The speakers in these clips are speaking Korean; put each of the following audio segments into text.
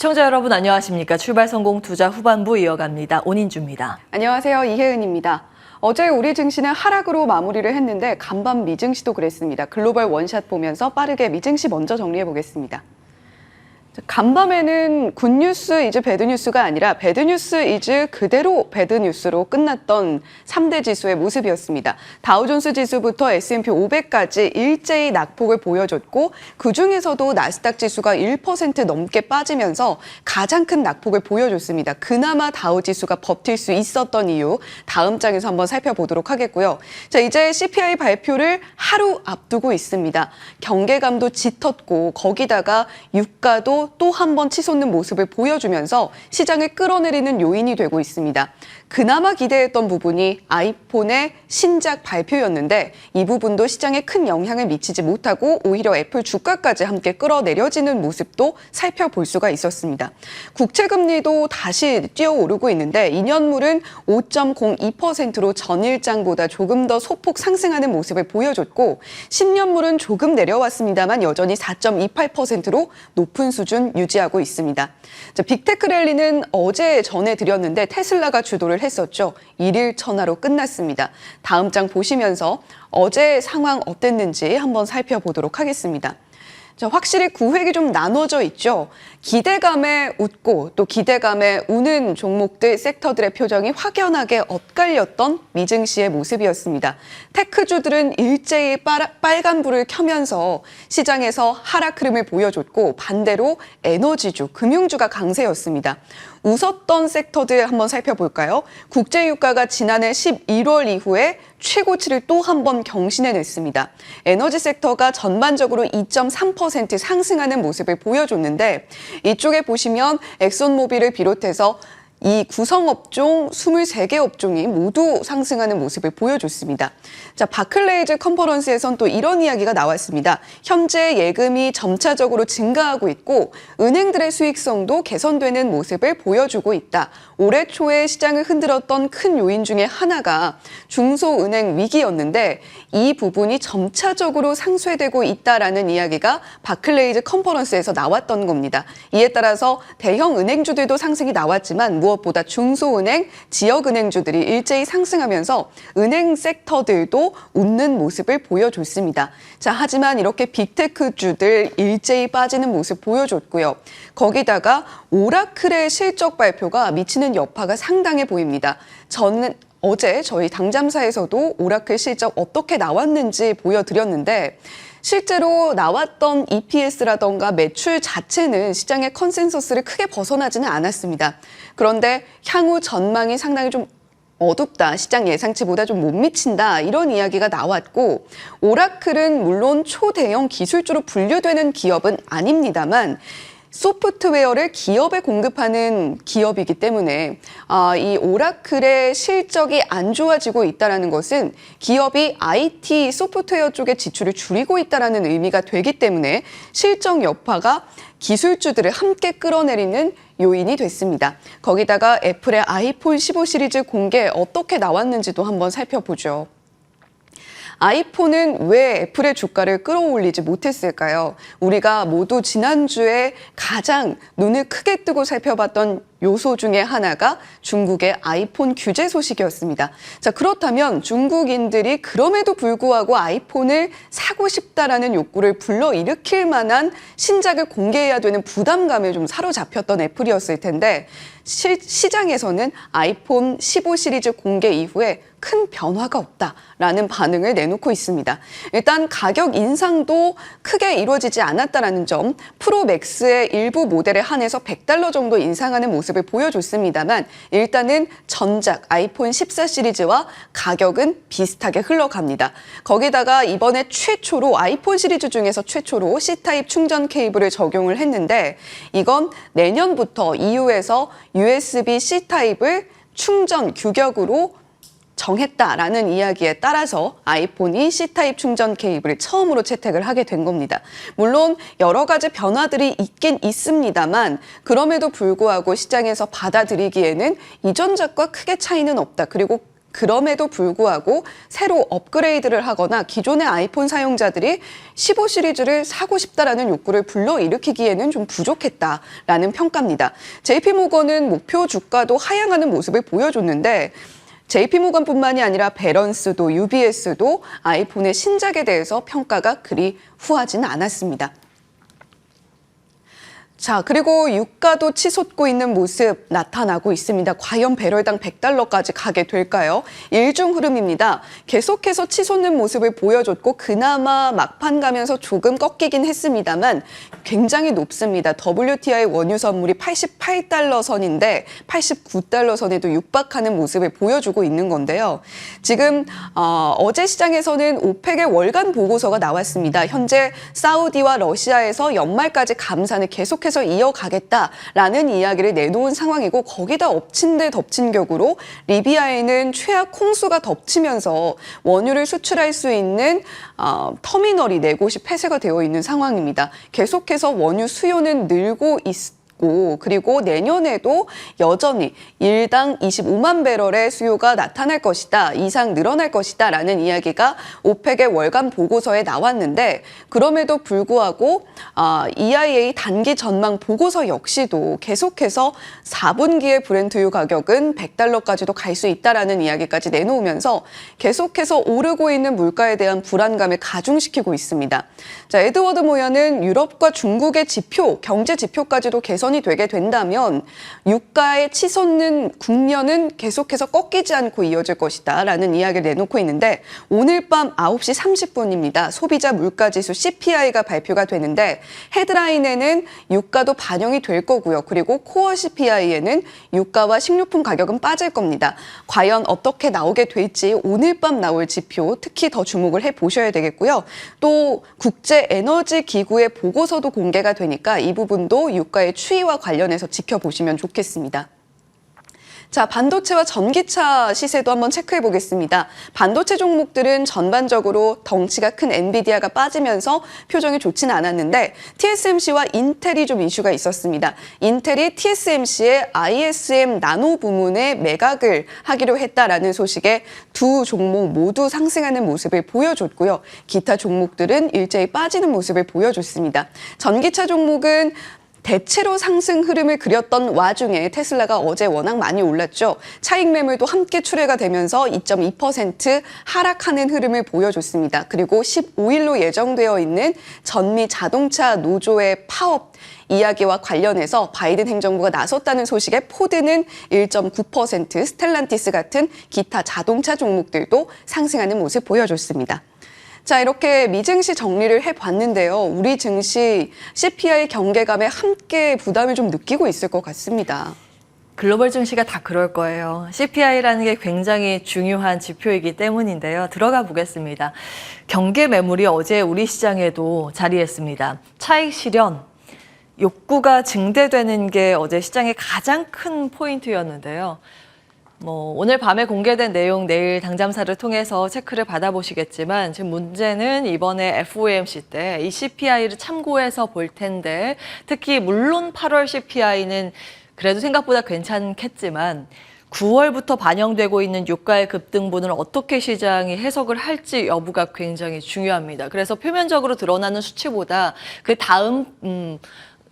시청자 여러분 안녕하십니까? 출발 성공 투자 후반부 이어갑니다. 온인주입니다. 안녕하세요. 이혜은입니다. 어제 우리 증시는 하락으로 마무리를 했는데 간밤 미증시도 그랬습니다. 글로벌 원샷 보면서 빠르게 미증시 먼저 정리해 보겠습니다. 간밤에는 굿뉴스 이즈 배드뉴스가 아니라 배드뉴스 이즈 그대로 배드뉴스로 끝났던 3대 지수의 모습이었습니다. 다우존스 지수부터 S&P 500까지 일제히 낙폭을 보여줬고 그중에서도 나스닥 지수가 1% 넘게 빠지면서 가장 큰 낙폭을 보여줬습니다. 그나마 다우 지수가 버틸 수 있었던 이유 다음 장에서 한번 살펴보도록 하겠고요. 자, 이제 CPI 발표를 하루 앞두고 있습니다. 경계감도 짙었고 거기다가 유가도 또 한 번 치솟는 모습을 보여주면서 시장을 끌어내리는 요인이 되고 있습니다. 그나마 기대했던 부분이 아이폰의 신작 발표였는데 이 부분도 시장에 큰 영향을 미치지 못하고 오히려 애플 주가까지 함께 끌어내려지는 모습도 살펴볼 수가 있었습니다. 국채금리도 다시 뛰어오르고 있는데 2년물은 5.02%로 전일장보다 조금 더 소폭 상승하는 모습을 보여줬고 10년물은 조금 내려왔습니다만 여전히 4.28%로 높은 수준 유지하고 있습니다. 자, 빅테크 랠리는 어제 전해드렸는데 테슬라가 주도를 했었죠. 일일 천하로 끝났습니다. 다음 장 보시면서 어제 상황 어땠는지 한번 살펴보도록 하겠습니다. 자, 확실히 구획이 좀 나눠져 있죠. 기대감에 웃고 또 기대감에 우는 종목들, 섹터들의 표정이 확연하게 엇갈렸던 미증시의 모습이었습니다. 테크주들은 일제히 빨간불을 켜면서 시장에서 하락 흐름을 보여줬고 반대로 에너지주, 금융주가 강세였습니다. 웃었던 섹터들 한번 살펴볼까요? 국제유가가 지난해 11월 이후에 최고치를 또 한 번 경신해냈습니다. 에너지 섹터가 전반적으로 2.3% 상승하는 모습을 보여줬는데 이쪽에 보시면 엑손모빌을 비롯해서 이 구성업종 23개 업종이 모두 상승하는 모습을 보여줬습니다. 자, 바클레이즈 컨퍼런스에선 또 이런 이야기가 나왔습니다. 현재 예금이 점차적으로 증가하고 있고 은행들의 수익성도 개선되는 모습을 보여주고 있다. 올해 초에 시장을 흔들었던 큰 요인 중에 하나가 중소은행 위기였는데 이 부분이 점차적으로 상쇄되고 있다라는 이야기가 바클레이즈 컨퍼런스에서 나왔던 겁니다. 이에 따라서 대형 은행주들도 상승이 나왔지만 무엇보다 중소은행, 지역은행주들이 일제히 상승하면서 은행 섹터들도 웃는 모습을 보여줬습니다. 자, 하지만 이렇게 빅테크주들 일제히 빠지는 모습 보여줬고요. 거기다가 오라클의 실적 발표가 미치는 여파가 상당해 보입니다. 어제 저희 당잠사에서도 오라클 실적 어떻게 나왔는지 보여드렸는데 실제로 나왔던 EPS라던가 매출 자체는 시장의 컨센서스를 크게 벗어나지는 않았습니다. 그런데 향후 전망이 상당히 좀 어둡다, 시장 예상치보다 좀 못 미친다 이런 이야기가 나왔고 오라클은 물론 초대형 기술주로 분류되는 기업은 아닙니다만 소프트웨어를 기업에 공급하는 기업이기 때문에 이 오라클의 실적이 안 좋아지고 있다는 것은 기업이 IT 소프트웨어 쪽의 지출을 줄이고 있다는 의미가 되기 때문에 실적 여파가 기술주들을 함께 끌어내리는 요인이 됐습니다. 거기다가 애플의 아이폰 15 시리즈 공개 어떻게 나왔는지도 한번 살펴보죠. 아이폰은 왜 애플의 주가를 끌어올리지 못했을까요? 우리가 모두 지난주에 가장 눈을 크게 뜨고 살펴봤던 요소 중에 하나가 중국의 아이폰 규제 소식이었습니다. 자, 그렇다면 중국인들이 그럼에도 불구하고 아이폰을 사고 싶다라는 욕구를 불러일으킬 만한 신작을 공개해야 되는 부담감에 좀 사로잡혔던 애플이었을 텐데 시장에서는 아이폰 15 시리즈 공개 이후에 큰 변화가 없다라는 반응을 내놓고 있습니다. 일단 가격 인상도 크게 이루어지지 않았다는 점, 프로 맥스의 일부 모델에 한해서 $100 정도 인상하는 모습을 보여줬습니다만 일단은 전작 아이폰 14 시리즈와 가격은 비슷하게 흘러갑니다. 거기다가 이번에 최초로 아이폰 시리즈 중에서 최초로 C타입 충전 케이블을 적용을 했는데 이건 내년부터 EU에서 USB C타입을 충전 규격으로 정했다라는 이야기에 따라서 아이폰이 C타입 충전 케이블을 처음으로 채택을 하게 된 겁니다. 물론 여러 가지 변화들이 있긴 있습니다만 그럼에도 불구하고 시장에서 받아들이기에는 이전작과 크게 차이는 없다. 그리고 그럼에도 불구하고 새로 업그레이드를 하거나 기존의 아이폰 사용자들이 15 시리즈를 사고 싶다라는 욕구를 불러일으키기에는 좀 부족했다라는 평가입니다. JP모건은 목표 주가도 하향하는 모습을 보여줬는데 JP모건뿐만이 아니라 배런스도 UBS도 아이폰의 신작에 대해서 평가가 그리 후하지는 않았습니다. 자, 그리고 유가도 치솟고 있는 모습 나타나고 있습니다. 과연 배럴당 $100까지 가게 될까요? 일중 흐름입니다. 계속해서 치솟는 모습을 보여줬고 그나마 막판 가면서 조금 꺾이긴 했습니다만 굉장히 높습니다. WTI 원유 선물이 $88 선인데 $89 선에도 육박하는 모습을 보여주고 있는 건데요. 지금 어제 시장에서는 오펙의 월간 보고서가 나왔습니다. 현재 사우디와 러시아에서 연말까지 감산을 계속해서 이어가겠다라는 이야기를 내놓은 상황이고 거기다 엎친 데 덮친 격으로 리비아에는 최악 홍수가 덮치면서 원유를 수출할 수 있는 터미널이 4곳이 폐쇄가 되어 있는 상황입니다. 계속해서 원유 수요는 늘고 있습니다. 그리고 내년에도 여전히 일당 25만 배럴의 수요가 나타날 것이다, 이상 늘어날 것이다 라는 이야기가 오펙의 월간 보고서에 나왔는데 그럼에도 불구하고 EIA 단기 전망 보고서 역시도 계속해서 4분기의 브렌트유 가격은 $100까지도 갈 수 있다라는 이야기까지 내놓으면서 계속해서 오르고 있는 물가에 대한 불안감을 가중시키고 있습니다. 자, 에드워드 모어는 유럽과 중국의 지표, 경제 지표까지도 개선이 되게 된다면 유가의 치솟는 국면은 계속해서 꺾이지 않고 이어질 것이다 라는 이야기를 내놓고 있는데 오늘 밤 9시 30분입니다. 소비자 물가지수 CPI가 발표가 되는데 헤드라인에는 유가도 반영이 될 거고요. 그리고 코어 CPI에는 유가와 식료품 가격은 빠질 겁니다. 과연 어떻게 나오게 될지 오늘 밤 나올 지표 특히 더 주목을 해보셔야 되겠고요. 또 국제에너지기구의 보고서도 공개가 되니까 이 부분도 유가의 추이와 관련해서 지켜보시면 좋겠습니다. 자, 반도체와 전기차 시세도 한번 체크해 보겠습니다. 반도체 종목들은 전반적으로 덩치가 큰 엔비디아가 빠지면서 표정이 좋지는 않았는데 TSMC와 인텔이 좀 이슈가 있었습니다. 인텔이 TSMC의 ISM 나노 부문에 매각을 하기로 했다라는 소식에 두 종목 모두 상승하는 모습을 보여줬고요. 기타 종목들은 일제히 빠지는 모습을 보여줬습니다. 전기차 종목은 대체로 상승 흐름을 그렸던 와중에 테슬라가 어제 워낙 많이 올랐죠. 차익 매물도 함께 출회가 되면서 2.2% 하락하는 흐름을 보여줬습니다. 그리고 15일로 예정되어 있는 전미 자동차 노조의 파업 이야기와 관련해서 바이든 행정부가 나섰다는 소식에 포드는 1.9%, 스텔란티스 같은 기타 자동차 종목들도 상승하는 모습 보여줬습니다. 자, 이렇게 미증시 정리를 해봤는데요. 우리 증시 CPI 경계감에 함께 부담을 좀 느끼고 있을 것 같습니다. 글로벌 증시가 다 그럴 거예요. CPI라는 게 굉장히 중요한 지표이기 때문인데요. 들어가 보겠습니다. 경계 매물이 어제 우리 시장에도 자리했습니다. 차익 실현, 욕구가 증대되는 게 어제 시장의 가장 큰 포인트였는데요. 오늘 밤에 공개된 내용 내일 당잠사를 통해서 체크를 받아보시겠지만 지금 문제는 이번에 FOMC 때 이 CPI를 참고해서 볼 텐데 특히 물론 8월 CPI는 그래도 생각보다 괜찮겠지만 9월부터 반영되고 있는 유가의 급등분을 어떻게 시장이 해석을 할지 여부가 굉장히 중요합니다. 그래서 표면적으로 드러나는 수치보다 그 다음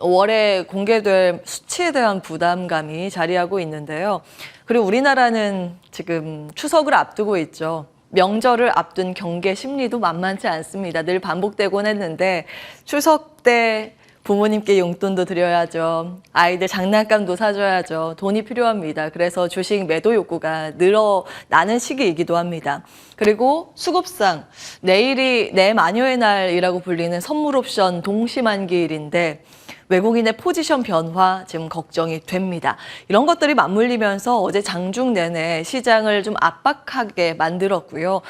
월에 공개될 수치에 대한 부담감이 자리하고 있는데요. 그리고 우리나라는 지금 추석을 앞두고 있죠. 명절을 앞둔 경계 심리도 만만치 않습니다. 늘 반복되곤 했는데 추석 때 부모님께 용돈도 드려야죠. 아이들 장난감도 사줘야죠. 돈이 필요합니다. 그래서 주식 매도 욕구가 늘어나는 시기이기도 합니다. 그리고 수급상 내일이 내 마녀의 날이라고 불리는 선물 옵션 동시만기일인데 외국인의 포지션 변화 지금 걱정이 됩니다. 이런 것들이 맞물리면서 어제 장중 내내 시장을 좀 압박하게 만들었고요.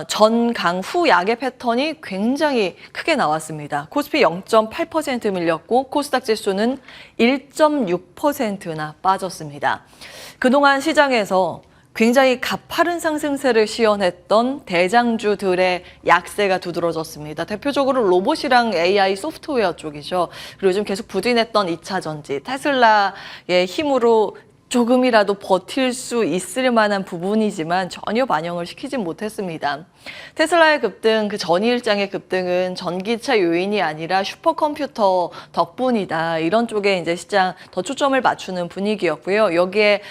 전강 후 약의 패턴이 굉장히 크게 나왔습니다. 코스피 0.8% 밀렸고 코스닥 지수는 1.6%나 빠졌습니다. 그동안 시장에서 굉장히 가파른 상승세를 시연했던 대장주들의 약세가 두드러졌습니다. 대표적으로 로봇이랑 AI 소프트웨어 쪽이죠. 그리고 요즘 계속 부진했던 2차 전지, 테슬라의 힘으로 조금이라도 버틸 수 있을 만한 부분이지만 전혀 반영을 시키진 못했습니다. 테슬라의 급등, 그 전일장의 급등은 전기차 요인이 아니라 슈퍼컴퓨터 덕분이다. 이런 쪽에 이제 시장 더 초점을 맞추는 분위기였고요. 여기에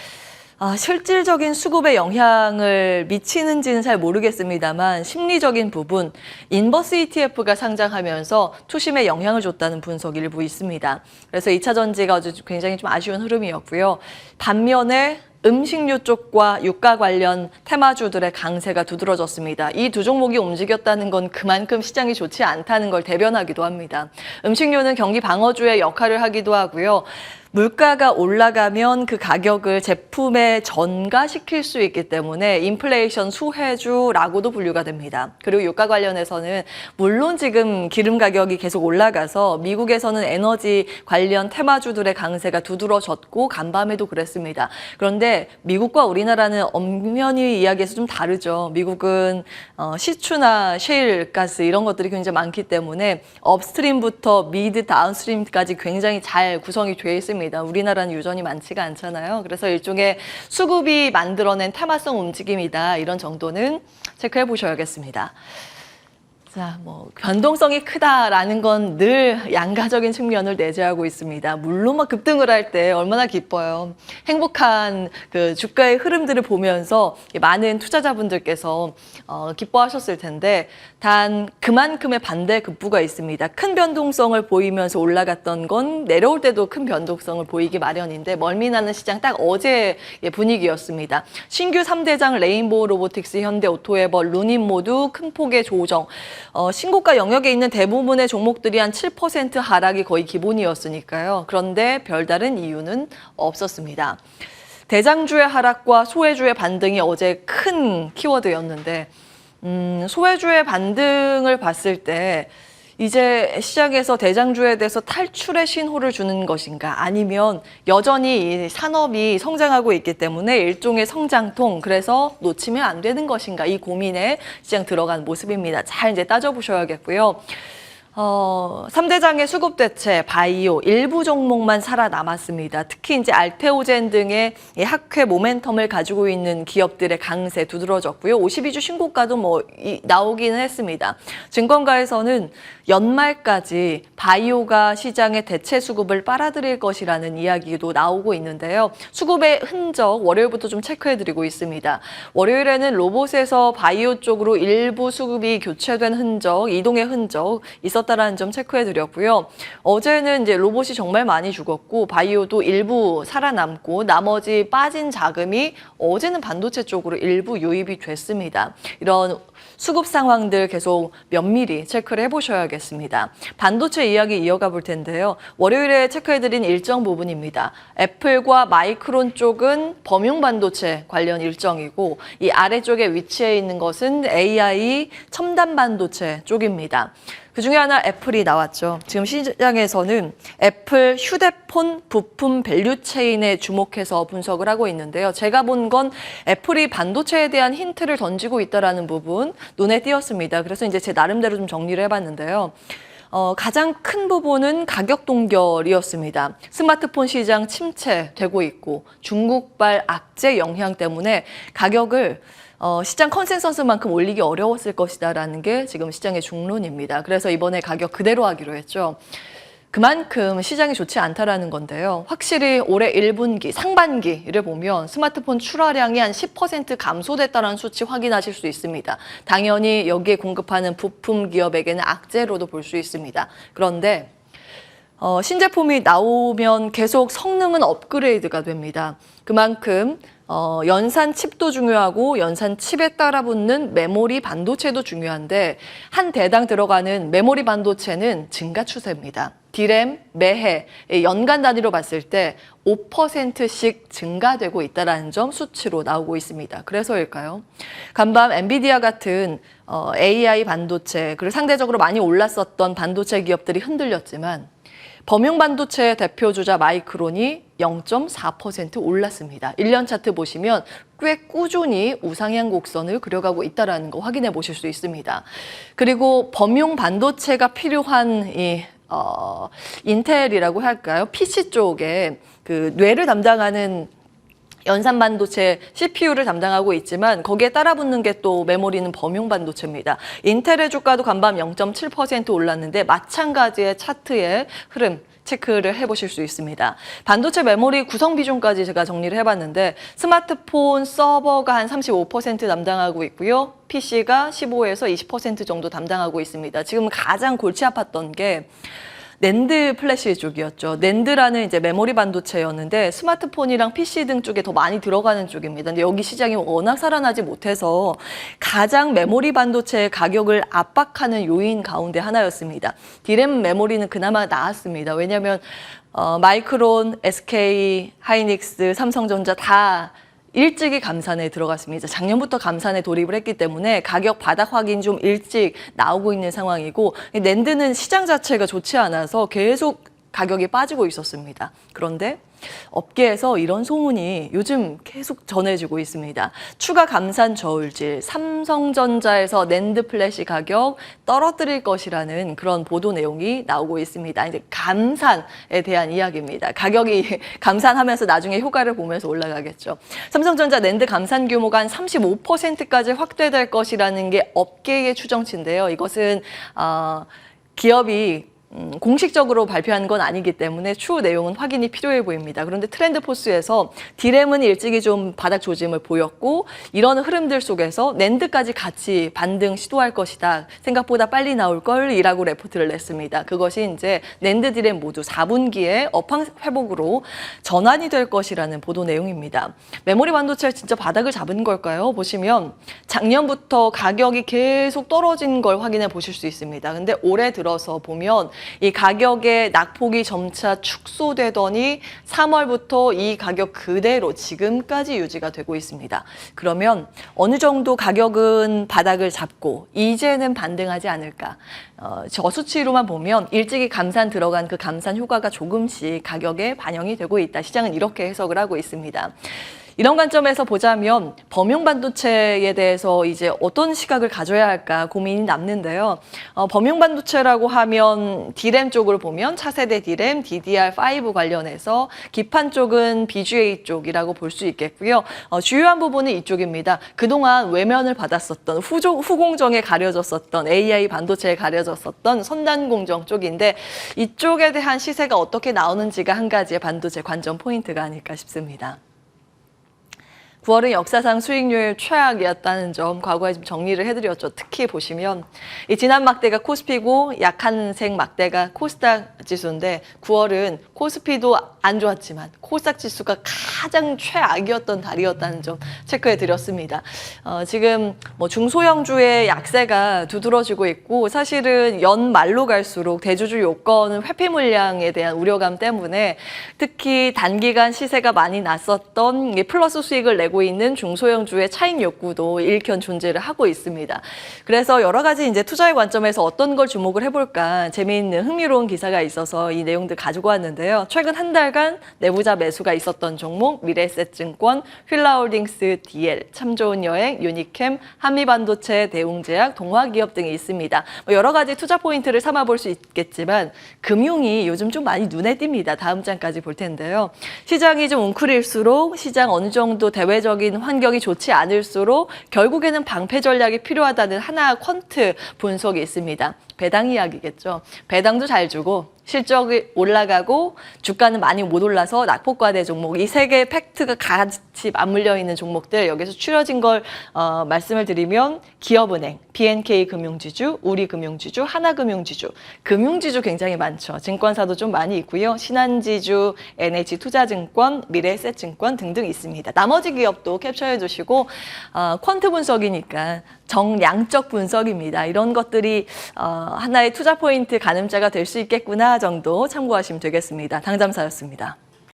실질적인 수급에 영향을 미치는지는 잘 모르겠습니다만 심리적인 부분, 인버스 ETF가 상장하면서 투심에 영향을 줬다는 분석이 일부 있습니다. 그래서 2차 전지가 어제 굉장히 좀 아쉬운 흐름이었고요. 반면에 음식료 쪽과 유가 관련 테마주들의 강세가 두드러졌습니다. 이 두 종목이 움직였다는 건 그만큼 시장이 좋지 않다는 걸 대변하기도 합니다. 음식료는 경기 방어주의 역할을 하기도 하고요. 물가가 올라가면 그 가격을 제품에 전가시킬 수 있기 때문에 인플레이션 수혜주라고도 분류가 됩니다. 그리고 유가 관련해서는 물론 지금 기름 가격이 계속 올라가서 미국에서는 에너지 관련 테마주들의 강세가 두드러졌고 간밤에도 그랬습니다. 그런데 미국과 우리나라는 엄연히 이야기에서 좀 다르죠. 미국은 시추나 셰일 가스 이런 것들이 굉장히 많기 때문에 업스트림부터 미드, 다운스트림까지 굉장히 잘 구성이 되어 있습니다. 우리나라는 유전이 많지가 않잖아요. 그래서 일종의 수급이 만들어낸 테마성 움직임이다. 이런 정도는 체크해 보셔야겠습니다. 자, 변동성이 크다라는 건 늘 양가적인 측면을 내재하고 있습니다. 물론 급등을 할 때 얼마나 기뻐요. 행복한 그 주가의 흐름들을 보면서 많은 투자자분들께서 기뻐하셨을 텐데 단 그만큼의 반대 급부가 있습니다. 큰 변동성을 보이면서 올라갔던 건 내려올 때도 큰 변동성을 보이기 마련인데 멀미나는 시장 딱 어제의 분위기였습니다. 신규 3대장 레인보우 로보틱스, 현대 오토에버, 루닌 모두 큰 폭의 조정. 신고가 영역에 있는 대부분의 종목들이 한 7% 하락이 거의 기본이었으니까요. 그런데 별다른 이유는 없었습니다. 대장주의 하락과 소외주의 반등이 어제 큰 키워드였는데 소외주의 반등을 봤을 때 이제 시장에서 대장주에 대해서 탈출의 신호를 주는 것인가 아니면 여전히 이 산업이 성장하고 있기 때문에 일종의 성장통, 그래서 놓치면 안 되는 것인가, 이 고민에 시장 들어간 모습입니다. 잘 이제 따져보셔야겠고요. 3대장의 수급 대체, 바이오, 일부 종목만 살아남았습니다. 특히 이제 알테오젠 등의 학회 모멘텀을 가지고 있는 기업들의 강세 두드러졌고요. 52주 신고가도 나오기는 했습니다. 증권가에서는 연말까지 바이오가 시장의 대체 수급을 빨아들일 것이라는 이야기도 나오고 있는데요. 수급의 흔적 월요일부터 좀 체크해드리고 있습니다. 월요일에는 로봇에서 바이오 쪽으로 일부 수급이 교체된 흔적, 이동의 흔적 있었다라는 점 체크해드렸고요. 어제는 이제 로봇이 정말 많이 죽었고 바이오도 일부 살아남고 나머지 빠진 자금이 어제는 반도체 쪽으로 일부 유입이 됐습니다. 이런 수급 상황들 계속 면밀히 체크를 해보셔야겠습니다. 반도체 이야기 이어가 볼 텐데요. 월요일에 체크해드린 일정 부분입니다. 애플과 마이크론 쪽은 범용 반도체 관련 일정이고 이 아래쪽에 위치해 있는 것은 AI 첨단 반도체 쪽입니다. 그중에 하나 애플이 나왔죠. 지금 시장에서는 애플 휴대폰 부품 밸류체인에 주목해서 분석을 하고 있는데요. 제가 본 건 애플이 반도체에 대한 힌트를 던지고 있다는 부분 눈에 띄었습니다. 그래서 이제 제 나름대로 좀 정리를 해봤는데요. 가장 큰 부분은 가격 동결이었습니다. 스마트폰 시장 침체되고 있고 중국발 악재 영향 때문에 가격을 시장 컨센서스만큼 올리기 어려웠을 것이다라는 게 지금 시장의 중론입니다. 그래서 이번에 가격 그대로 하기로 했죠. 그만큼 시장이 좋지 않다라는 건데요. 확실히 올해 1분기, 상반기를 보면 스마트폰 출하량이 한 10% 감소됐다는 수치 확인하실 수 있습니다. 당연히 여기에 공급하는 부품 기업에게는 악재로도 볼 수 있습니다. 그런데 신제품이 나오면 계속 성능은 업그레이드가 됩니다. 그만큼 연산 칩도 중요하고 연산 칩에 따라 붙는 메모리 반도체도 중요한데 한 대당 들어가는 메모리 반도체는 증가 추세입니다. D램 매해 연간 단위로 봤을 때 5%씩 증가되고 있다는 점 수치로 나오고 있습니다. 그래서일까요? 간밤 엔비디아 같은 AI 반도체, 그리고 상대적으로 많이 올랐었던 반도체 기업들이 흔들렸지만 범용 반도체 대표주자 마이크론이 0.4% 올랐습니다. 1년 차트 보시면 꽤 꾸준히 우상향 곡선을 그려가고 있다는 거 확인해 보실 수 있습니다. 그리고 범용 반도체가 필요한 인텔이라고 할까요? PC 쪽에 그 뇌를 담당하는 연산 반도체 CPU를 담당하고 있지만 거기에 따라붙는 게 또 메모리는 범용 반도체입니다. 인텔의 주가도 간밤 0.7% 올랐는데 마찬가지의 차트의 흐름 체크를 해보실 수 있습니다. 반도체 메모리 구성 비중까지 제가 정리를 해봤는데 스마트폰 서버가 한 35% 담당하고 있고요. PC가 15에서 20% 정도 담당하고 있습니다. 지금 가장 골치 아팠던 게 낸드 플래시 쪽이었죠. 낸드라는 이제 메모리 반도체였는데 스마트폰이랑 PC 등 쪽에 더 많이 들어가는 쪽입니다. 근데 여기 시장이 워낙 살아나지 못해서 가장 메모리 반도체의 가격을 압박하는 요인 가운데 하나였습니다. 디램 메모리는 그나마 나았습니다. 왜냐하면 마이크론, SK 하이닉스, 삼성전자 다 일찍이 감산에 들어갔습니다. 작년부터 감산에 돌입을 했기 때문에 가격 바닥 확인 좀 일찍 나오고 있는 상황이고 낸드는 시장 자체가 좋지 않아서 계속 가격이 빠지고 있었습니다. 그런데 업계에서 이런 소문이 요즘 계속 전해지고 있습니다. 추가 감산 저울질, 삼성전자에서 낸드 플래시 가격 떨어뜨릴 것이라는 그런 보도 내용이 나오고 있습니다. 이제 감산에 대한 이야기입니다. 가격이 감산하면서 나중에 효과를 보면서 올라가겠죠. 삼성전자 낸드 감산 규모가 한 35%까지 확대될 것이라는 게 업계의 추정치인데요. 이것은 기업이 공식적으로 발표한 건 아니기 때문에 추후 내용은 확인이 필요해 보입니다. 그런데 트렌드포스에서 디램은 일찍이 좀 바닥 조짐을 보였고 이런 흐름들 속에서 낸드까지 같이 반등 시도할 것이다. 생각보다 빨리 나올 걸이라고 레포트를 냈습니다. 그것이 이제 낸드 디램 모두 4분기에 업황 회복으로 전환이 될 것이라는 보도 내용입니다. 메모리 반도체 진짜 바닥을 잡은 걸까요? 보시면 작년부터 가격이 계속 떨어진 걸 확인해 보실 수 있습니다. 근데 올해 들어서 보면 이 가격의 낙폭이 점차 축소되더니 3월부터 이 가격 그대로 지금까지 유지가 되고 있습니다. 그러면 어느 정도 가격은 바닥을 잡고 이제는 반등하지 않을까? 저수치로만 보면 일찍이 감산 들어간 그 감산 효과가 조금씩 가격에 반영이 되고 있다. 시장은 이렇게 해석을 하고 있습니다. 이런 관점에서 보자면 범용 반도체에 대해서 이제 어떤 시각을 가져야 할까 고민이 남는데요. 범용 반도체라고 하면 디램 쪽으로 보면 차세대 디램, DDR5 관련해서 기판 쪽은 BGA 쪽이라고 볼 수 있겠고요. 주요한 부분은 이쪽입니다. 그동안 외면을 받았었던 후공정에 가려졌었던 AI 반도체에 가려졌었던 선단 공정 쪽인데 이쪽에 대한 시세가 어떻게 나오는지가 한 가지의 반도체 관전 포인트가 아닐까 싶습니다. 9월은 역사상 수익률 최악이었다는 점 과거에 좀 정리를 해드렸죠. 특히 보시면 이 지난 막대가 코스피고 약한색 막대가 코스닥 지수인데 9월은 코스피도 안 좋았지만 코스닥 지수가 가장 최악이었던 달이었다는 점 체크해드렸습니다. 지금 뭐 중소형주의 약세가 두드러지고 있고 사실은 연말로 갈수록 대주주 요건은 회피 물량에 대한 우려감 때문에 특히 단기간 시세가 많이 났었던 플러스 수익을 내고 있는 중소형주의 차익 욕구도 일견 존재를 하고 있습니다. 그래서 여러 가지 이제 투자의 관점에서 어떤 걸 주목을 해볼까 재미있는 흥미로운 기사가 있어서 이 내용들 가지고 왔는데요. 최근 한 달간 내부자 매수가 있었던 종목 미래에셋증권, 휠라홀딩스, DL, 참 좋은 여행, 유니캠, 한미반도체, 대웅제약, 동화기업 등이 있습니다. 여러 가지 투자 포인트를 삼아볼 수 있겠지만 금융이 요즘 좀 많이 눈에 띕니다. 다음 장까지 볼 텐데요. 시장이 좀 웅크릴수록 시장 어느 정도 대외적인 환경이 좋지 않을수록 결국에는 방패 전략이 필요하다는 하나 퀀트 분석이 있습니다. 배당 이야기겠죠. 배당도 잘 주고 실적이 올라가고 주가는 많이 못 올라서 낙폭과대 종목 이 세 개의 팩트가 같이 맞물려 있는 종목들 여기서 추려진 걸 말씀을 드리면 기업은행, BNK 금융지주, 우리금융지주, 하나금융지주, 금융지주 굉장히 많죠. 증권사도 좀 많이 있고요. 신한지주, NH투자증권, 미래에셋증권 등등 있습니다. 나머지 기업도 캡처해 주시고 퀀트 분석이니까 정량적 분석입니다. 이런 것들이 하나의 투자 포인트 가늠자가 될 수 있겠구나 정도 참고하시면 되겠습니다. 당잠사였습니다.